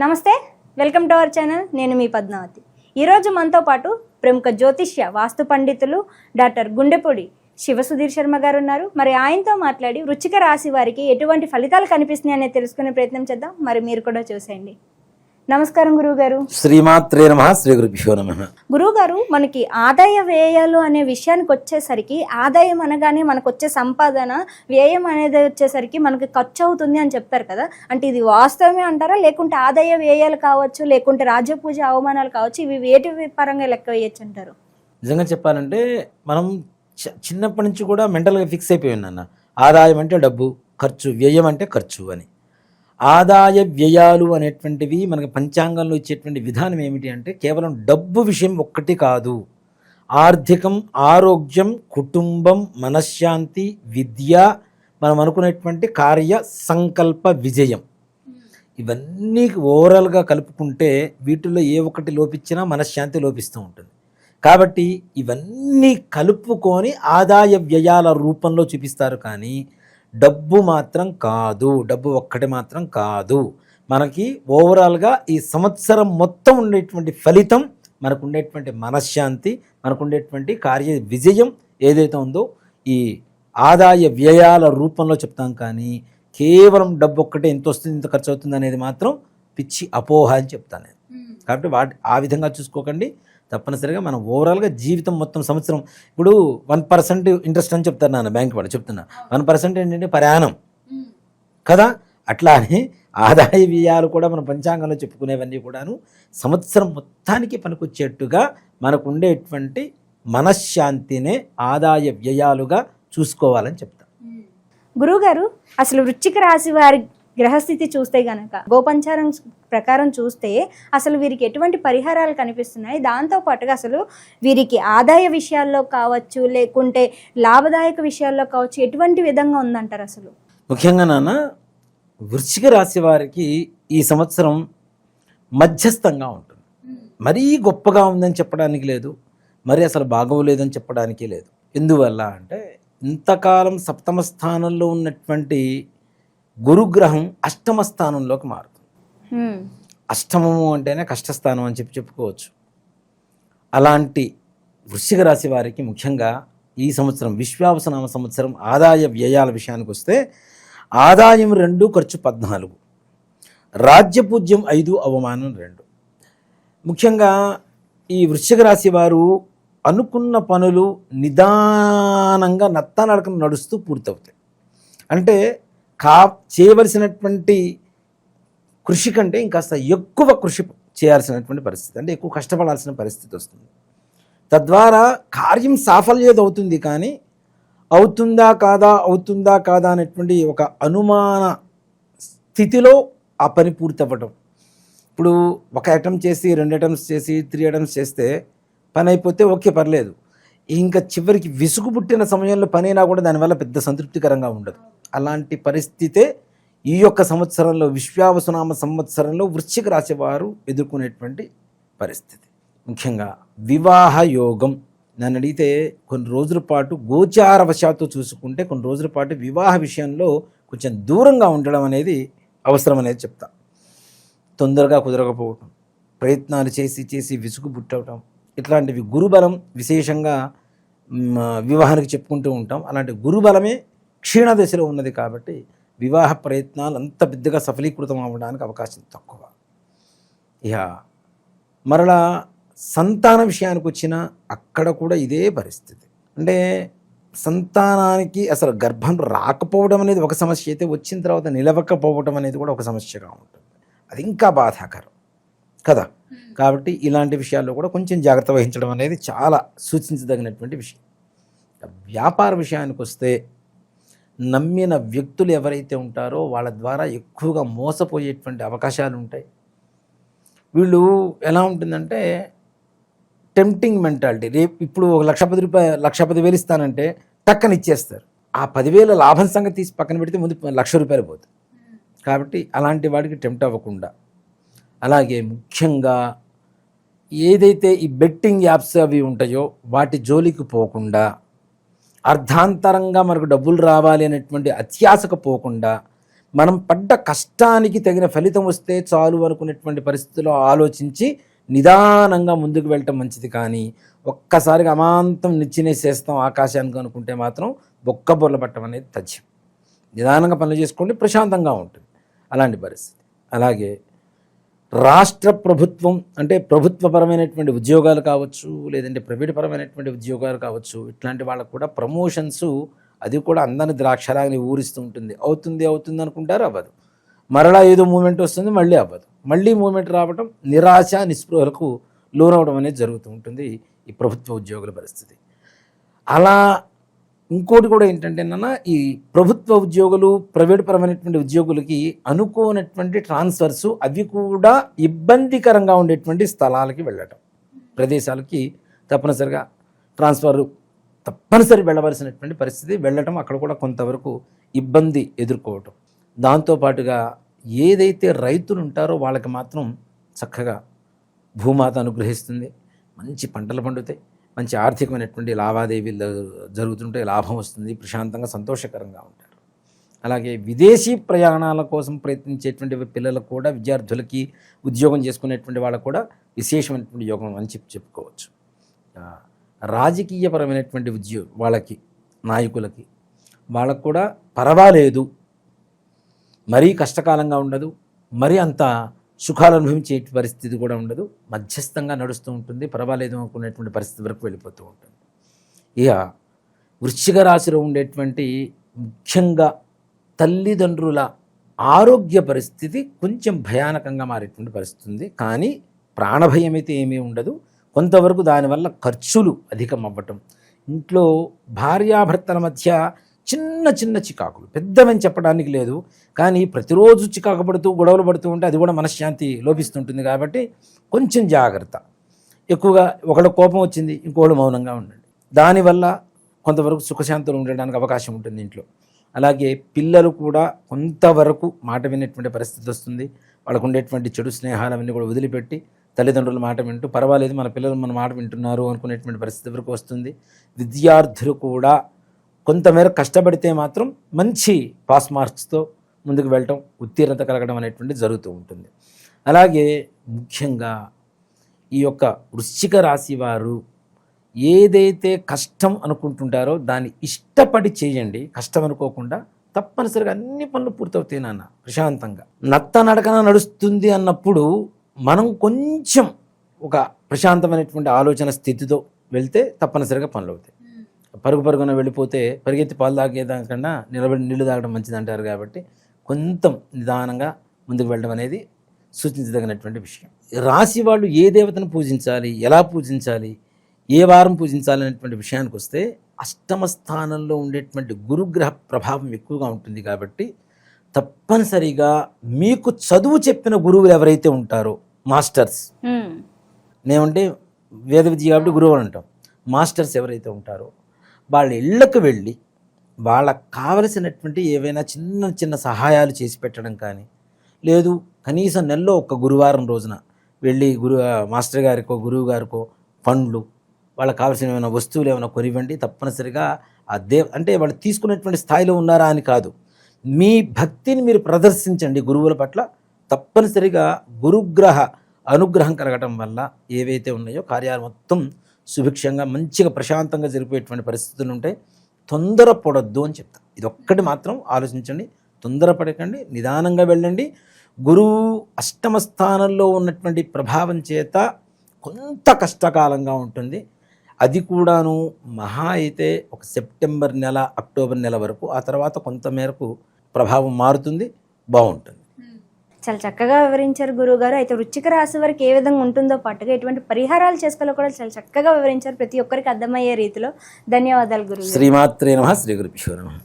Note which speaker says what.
Speaker 1: నమస్తే, welcome to our channel. నేను మీ పద్మావతి. ఈరోజు మనతో పాటు ప్రముఖ జ్యోతిష్య వాస్తు పండితులు డాక్టర్ గుండెపూడి శివసుధీర్ శర్మ గారు ఉన్నారు. మరి ఆయనతో మాట్లాడి వృశ్చిక రాశి వారికి ఎటువంటి ఫలితాలు కనిపిస్తున్నాయి అనేది తెలుసుకునే ప్రయత్నం చేద్దాం. మరి మీరు కూడా చూసేయండి. నమస్కారం గురువు గారు.
Speaker 2: శ్రీమాత్రే నమః. శ్రీ గురుభ్యో నమః.
Speaker 1: గురువు గారు, మనకి ఆదాయ వ్యయాలు అనే విషయానికి వచ్చేసరికి ఆదాయం అనగానే మనకు వచ్చే సంపాదన, వ్యయం అనేది వచ్చేసరికి మనకి ఖర్చు అవుతుంది అని చెప్తారు కదా. అంటే ఇది వాస్తవమే అంటారా, లేకుంటే ఆదాయ వ్యయాలు కావచ్చు, లేకుంటే రాజ్యపూజ అవమానాలు కావచ్చు, ఇవి వేటి పరంగా లెక్క వేయచ్చు అంటారు?
Speaker 2: నిజంగా చెప్పాలంటే మనం చిన్నప్పటి నుంచి కూడా మెంటల్గా ఫిక్స్ అయిపోయి ఉన్నాను. ఆదాయం అంటే డబ్బు, ఖర్చు, వ్యయం అంటే ఖర్చు అని. ఆదాయ వ్యయాలు అనేటువంటివి మనకి పంచాంగంలో ఇచ్చేటువంటి విధానం ఏమిటి అంటే కేవలం డబ్బు విషయం ఒక్కటి కాదు. ఆర్థికం, ఆరోగ్యం, కుటుంబం, మనశ్శాంతి, విద్య, మనం అనుకునేటువంటి కార్య సంకల్ప విజయం, ఇవన్నీ ఓవరాల్గా కలుపుకుంటే వీటిల్లో ఏ ఒక్కటి లోపించినా మనశ్శాంతి లోపిస్తూ ఉంటుంది. కాబట్టి ఇవన్నీ కలుపుకొని ఆదాయ వ్యయాల రూపంలో చూపిస్తారు. కానీ డబ్బు మాత్రం కాదు, డబ్బు ఒక్కటి మాత్రం కాదు. మనకి ఓవరాల్గా ఈ సంవత్సరం మొత్తం ఉండేటువంటి ఫలితం, మనకు ఉండేటువంటి మనశ్శాంతి, మనకు ఉండేటువంటి కార్య విజయం ఏదైతే ఉందో ఈ ఆదాయ వ్యయాల రూపంలో చెప్తాం. కానీ కేవలం డబ్బు ఒక్కటే ఎంత వస్తుంది, ఇంత ఖర్చు అవుతుంది అనేది మాత్రం పిచ్చి అపోహ అని చెప్తాను నేను. కాబట్టి ఆ విధంగా చూసుకోకండి. తప్పనిసరిగా మనం ఓవరాల్గా జీవితం మొత్తం సంవత్సరం, ఇప్పుడు 1% ఇంట్రెస్ట్ అని చెప్తారు నాన్న, బ్యాంక్ వాడు చెప్తున్నా. 1% ఏంటంటే ప్రయాణం కదా. అట్లా అని ఆదాయ వ్యయాలు కూడా మన పంచాంగంలో చెప్పుకునేవన్నీ కూడాను సంవత్సరం మొత్తానికి పనికొచ్చేట్టుగా మనకు ఉండేటువంటి మనశ్శాంతినే ఆదాయ వ్యయాలుగా చూసుకోవాలని చెప్తాం.
Speaker 1: గురువుగారు, అసలు వృశ్చిక రాశి వారి గ్రహస్థితి చూస్తే గనక, గోపంచారం ప్రకారం చూస్తే అసలు వీరికి ఎటువంటి పరిహారాలు కనిపిస్తున్నాయి, దాంతోపాటుగా అసలు వీరికి ఆదాయ విషయాల్లో కావచ్చు, లేకుంటే లాభదాయక విషయాల్లో కావచ్చు, ఎటువంటి విధంగా ఉందంటారు అసలు?
Speaker 2: ముఖ్యంగా నాన్న, వృశ్చిక రాశి వారికి ఈ సంవత్సరం మధ్యస్థంగా ఉంటుంది. మరీ గొప్పగా ఉందని చెప్పడానికి లేదు, మరీ అసలు బాగోలేదని చెప్పడానికి లేదు. ఎందువల్ల అంటే ఇంతకాలం సప్తమ స్థానంలో ఉన్నటువంటి గురుగ్రహం అష్టమ స్థానంలోకి మారుతుంది. అష్టమము అంటేనే కష్టస్థానం అని చెప్పుకోవచ్చు. అలాంటి వృశ్చిక రాశి వారికి ముఖ్యంగా ఈ సంవత్సరం విశ్వావసనామ సంవత్సరం ఆదాయ వ్యయాల విషయానికి వస్తే ఆదాయం 2, ఖర్చు 14, రాజ్యపూజ్యం 5, అవమానం 2. ముఖ్యంగా ఈ వృశ్చిక రాశి వారు అనుకున్న పనులు నిదానంగా నత్తనడకన నడుస్తూ పూర్తవుతాయి. అంటే చేయవలసినటువంటి కృషి కంటే ఇంకాస్త ఎక్కువ కృషి చేయాల్సినటువంటి పరిస్థితి, అంటే ఎక్కువ కష్టపడాల్సిన పరిస్థితి వస్తుంది. తద్వారా కార్యం సాఫల్యత అవుతుంది. కానీ అవుతుందా కాదా అనేటువంటి ఒక అనుమాన స్థితిలో ఆ పని పూర్తి అవ్వటం. ఇప్పుడు ఒక అటెంప్ట్ చేసి 2 అటెంప్ట్స్ చేసి 3 అటెంప్ట్స్ చేస్తే పని అయిపోతే ఓకే, పర్లేదు. ఇంకా చివరికి విసుగు పుట్టిన సమయంలో పని అయినా కూడా దానివల్ల పెద్ద సంతృప్తికరంగా ఉండదు. అలాంటి పరిస్థితే ఈ యొక్క సంవత్సరంలో, విశ్వావసునామ సంవత్సరంలో వృశ్చిక రాశి వారు ఎదుర్కొనేటువంటి పరిస్థితి. ముఖ్యంగా వివాహ యోగం. నన్ను అడిగితే కొన్ని రోజుల పాటు గోచారవశాత్తు చూసుకుంటే కొన్ని రోజుల పాటు వివాహ విషయంలో కొంచెం దూరంగా ఉండడం అనేది అవసరం అనేది చెప్తా. తొందరగా కుదరకపోవటం, ప్రయత్నాలు చేసి విసుగు పుట్టవటం, ఇట్లాంటివి గురుబలం విశేషంగా వివాహానికి చెప్పుకుంటూ ఉంటాం. అలాంటి గురుబలమే క్షీణ దశలో ఉన్నది. కాబట్టి వివాహ ప్రయత్నాలు అంత పెద్దగా సఫలీకృతం అవ్వడానికి అవకాశం తక్కువ. ఇక మరలా సంతాన విషయానికి వచ్చిన అక్కడ కూడా ఇదే పరిస్థితి. అంటే సంతానానికి అసలు గర్భం రాకపోవడం అనేది ఒక సమస్య అయితే, వచ్చిన తర్వాత నిలవకపోవడం అనేది కూడా ఒక సమస్యగా ఉంటుంది. అది ఇంకా బాధాకరం కదా. కాబట్టి ఇలాంటి విషయాల్లో కూడా కొంచెం జాగ్రత్త వహించడం అనేది చాలా సూచించదగినటువంటి విషయం. వ్యాపార విషయానికి వస్తే నమ్మిన వ్యక్తులు ఎవరైతే ఉంటారో వాళ్ళ ద్వారా ఎక్కువగా మోసపోయేటువంటి అవకాశాలు ఉంటాయి. వీళ్ళు ఎలా ఉంటుందంటే టెంప్టింగ్ మెంటాలిటీ. రేపు ఇప్పుడు ₹1,10,000 1,10,000 ఇస్తానంటే టక్కని ఇచ్చేస్తారు. ఆ 10,000 లాభం సంగతి తీసి పక్కన పెడితే ముందు ₹1,00,000 పోతుంది. కాబట్టి అలాంటి వాడికి టెంప్ట్ అవ్వకుండా, అలాగే ముఖ్యంగా ఏదైతే ఈ బెట్టింగ్ యాప్స్ అవి ఉంటాయో వాటి జోలికి పోకుండా, అర్ధాంతరంగా మనకు డబ్బులు రావాలి అనేటువంటి అత్యాశకు పోకుండా మనం పడ్డ కష్టానికి తగిన ఫలితం వస్తే చాలు అనుకునేటువంటి పరిస్థితుల్లో ఆలోచించి నిదానంగా ముందుకు వెళ్ళటం మంచిది. కానీ ఒక్కసారిగా అమాంతం నిచ్చినేసేస్తాం ఆకాశానికి అనుకుంటే మాత్రం బొక్క బొర్ల పట్టడం అనేది తథ్యం. నిదానంగా పనులు చేసుకోండి, ప్రశాంతంగా ఉంటుంది అలాంటి పరిస్థితి. అలాగే రాష్ట్ర ప్రభుత్వం అంటే ప్రభుత్వపరమైనటువంటి ఉద్యోగాలు కావచ్చు, లేదంటే ప్రైవేట్ పరమైనటువంటి ఉద్యోగాలు కావచ్చు, ఇట్లాంటి వాళ్ళకు కూడా ప్రమోషన్స్ అది కూడా అందరిని ద్రాక్షలాగా ఊరిస్తూ ఉంటుంది. అవుతుంది అనుకుంటారు, అవ్వదు. మరలా ఏదో మూమెంట్ వస్తుంది, మళ్ళీ అవ్వదు. మళ్ళీ మూమెంట్ రావడం, నిరాశ నిస్పృహలకు లోనవడం అనేది జరుగుతూ ఉంటుంది ఈ ప్రభుత్వ ఉద్యోగుల పరిస్థితి. అలా ఇంకోటి కూడా ఏంటంటే ఈ ప్రభుత్వ ఉద్యోగులు ప్రైవేట్ పరమైనటువంటి ఉద్యోగులకి అనుకోనటువంటి ట్రాన్స్ఫర్స్ అవి కూడా ఇబ్బందికరంగా ఉండేటువంటి స్థలాలకి వెళ్ళటం, ప్రదేశాలకి తప్పనిసరిగా ట్రాన్స్ఫర్ తప్పనిసరి వెళ్ళవలసినటువంటి పరిస్థితి, వెళ్ళటం, అక్కడ కూడా కొంతవరకు ఇబ్బంది ఎదుర్కోవటం. దాంతోపాటుగా ఏదైతే రైతులు ఉంటారో వాళ్ళకి మాత్రం చక్కగా భూమాత అనుగ్రహిస్తుంది, మంచి పంటలు పండుతాయి, మంచి ఆర్థికమైనటువంటి లావాదేవీలు జరుగుతుంటాయి, లాభం వస్తుంది, ప్రశాంతంగా సంతోషకరంగా ఉంటారు. అలాగే విదేశీ ప్రయాణాల కోసం ప్రయత్నించేటువంటి పిల్లలకు కూడా, విద్యార్థులకి, ఉద్యోగం చేసుకునేటువంటి వాళ్ళకు కూడా విశేషమైనటువంటి యోగం అని చెప్పుకోవచ్చు. రాజకీయపరమైనటువంటి వాళ్ళకి, నాయకులకి, వాళ్ళకు కూడా పర్వాలేదు, మరీ కష్టకాలంగా ఉండదు, మరీ అంత సుఖాలు అనుభవించే పరిస్థితి కూడా ఉండదు, మధ్యస్థంగా నడుస్తూ ఉంటుంది, పర్వాలేదు అనుకునేటువంటి పరిస్థితి వరకు వెళ్ళిపోతూ ఉంటుంది. ఇక వృశ్చిక రాశిలో ఉండేటువంటి ముఖ్యంగా తల్లిదండ్రుల ఆరోగ్య పరిస్థితి కొంచెం భయానకంగా మారేటువంటి పరిస్థితి ఉంది. కానీ ప్రాణభయం అయితే ఏమీ ఉండదు. కొంతవరకు దానివల్ల ఖర్చులు అధికం అవ్వటం, ఇంట్లో భార్యాభర్తల మధ్య చిన్న చిన్న చికాకులు, పెద్దవని చెప్పడానికి లేదు, కానీ ప్రతిరోజు చికాకు పడుతూ గొడవలు పడుతూ ఉంటే అది కూడా మనశ్శాంతి లోపిస్తుంటుంది. కాబట్టి కొంచెం జాగ్రత్త. ఎక్కువగా ఒకళ్ళ కోపం వచ్చింది, ఇంకోళ్ళు మౌనంగా ఉండండి. దానివల్ల కొంతవరకు సుఖశాంతులు ఉండడానికి అవకాశం ఉంటుంది ఇంట్లో. అలాగే పిల్లలు కూడా కొంతవరకు మాట వినేటువంటి పరిస్థితి వస్తుంది. వాళ్ళకు ఉండేటువంటి చెడు స్నేహాలన్నీ కూడా వదిలిపెట్టి తల్లిదండ్రుల మాట వింటూ పర్వాలేదు మన పిల్లలు మన మాట వింటున్నారు అనుకునేటువంటి పరిస్థితి వరకు వస్తుంది. విద్యార్థులు కూడా కొంతమేర కష్టపడితే మాత్రం మంచి పాస్ మార్క్స్తో ముందుకు వెళ్ళటం, ఉత్తీర్ణత కలగడం అనేటువంటి జరుగుతూ ఉంటుంది. అలాగే ముఖ్యంగా ఈ యొక్క వృశ్చిక రాశి వారు ఏదైతే కష్టం అనుకుంటుంటారో దాన్ని ఇష్టపడి చేయండి. కష్టం అనుకోకుండా తప్పనిసరిగా అన్ని పనులు పూర్తవుతాయి నాన్న ప్రశాంతంగా. నత్త నడకన నడుస్తుంది అన్నప్పుడు మనం కొంచెం ఒక ప్రశాంతమైనటువంటి ఆలోచన స్థితితో వెళ్తే తప్పనిసరిగా పనులు అవుతాయి. పరుగున వెళ్ళిపోతే పరిగెత్తి పాలు తాగేదానికన్నా నిలబడి నీళ్లు తాగడం మంచిది అంటారు. కాబట్టి కొంచెం నిదానంగా ముందుకు వెళ్ళడం అనేది సూచించదగినటువంటి విషయం. రాశి వాళ్ళు ఏ దేవతను పూజించాలి, ఎలా పూజించాలి, ఏ వారం పూజించాలి అనేటువంటి విషయానికి వస్తే అష్టమ స్థానంలో ఉండేటువంటి గురుగ్రహ ప్రభావం ఎక్కువగా ఉంటుంది. కాబట్టి తప్పనిసరిగా మీకు చదువు చెప్పిన గురువులు ఎవరైతే ఉంటారో, మాస్టర్స్, నేమంటే వేద విద్య కాబట్టి గురువు అని అంటాం, మాస్టర్స్ ఎవరైతే ఉంటారో వాళ్ళ ఇళ్లకు వెళ్ళి వాళ్ళకు కావలసినటువంటి ఏవైనా చిన్న చిన్న సహాయాలు చేసి పెట్టడం కానీ, లేదు కనీసం నెలలో ఒక గురువారం రోజున వెళ్ళి మాస్టర్ గారికో గురువు గారికో పండ్లు, వాళ్ళకి కావాల్సిన ఏమైనా వస్తువులు ఏమైనా కొనివ్వండి. తప్పనిసరిగా అంటే వాళ్ళు తీసుకునేటువంటి స్థాయిలో ఉన్నారా అని కాదు, మీ భక్తిని మీరు ప్రదర్శించండి గురువుల పట్ల. తప్పనిసరిగా గురుగ్రహ అనుగ్రహం కలగటం వల్ల ఏవైతే ఉన్నాయో కార్యాలు మొత్తం సుభిక్షంగా మంచిగా ప్రశాంతంగా జరిపేటువంటి పరిస్థితులు ఉంటాయి. తొందరపడొద్దు అని చెప్తాను. ఇది ఒక్కటి మాత్రం ఆలోచించండి, తొందరపడకండి, నిదానంగా వెళ్ళండి. గురువు అష్టమ స్థానంలో ఉన్నటువంటి ప్రభావం చేత కొంత కష్టకాలంగా ఉంటుంది. అది కూడాను మహా అయితే ఒక సెప్టెంబర్ నెల, అక్టోబర్ నెల వరకు. ఆ తర్వాత కొంత మేరకు ప్రభావం మారుతుంది, బాగుంటుంది.
Speaker 1: చాలా చక్కగా వివరించారు గురువుగారు. అయితే వృశ్చిక రాశి వారికి ఏ విధంగా ఉంటుందో పాటుగా ఎటువంటి పరిహారాలు చేసుకోవాలో కూడా చాలా చక్కగా వివరించారు, ప్రతి ఒక్కరికి అర్థమయ్యే రీతిలో. ధన్యవాదాలు గురువు.
Speaker 2: శ్రీమాత్రే నమః. శ్రీ గురుభ్యో నమః.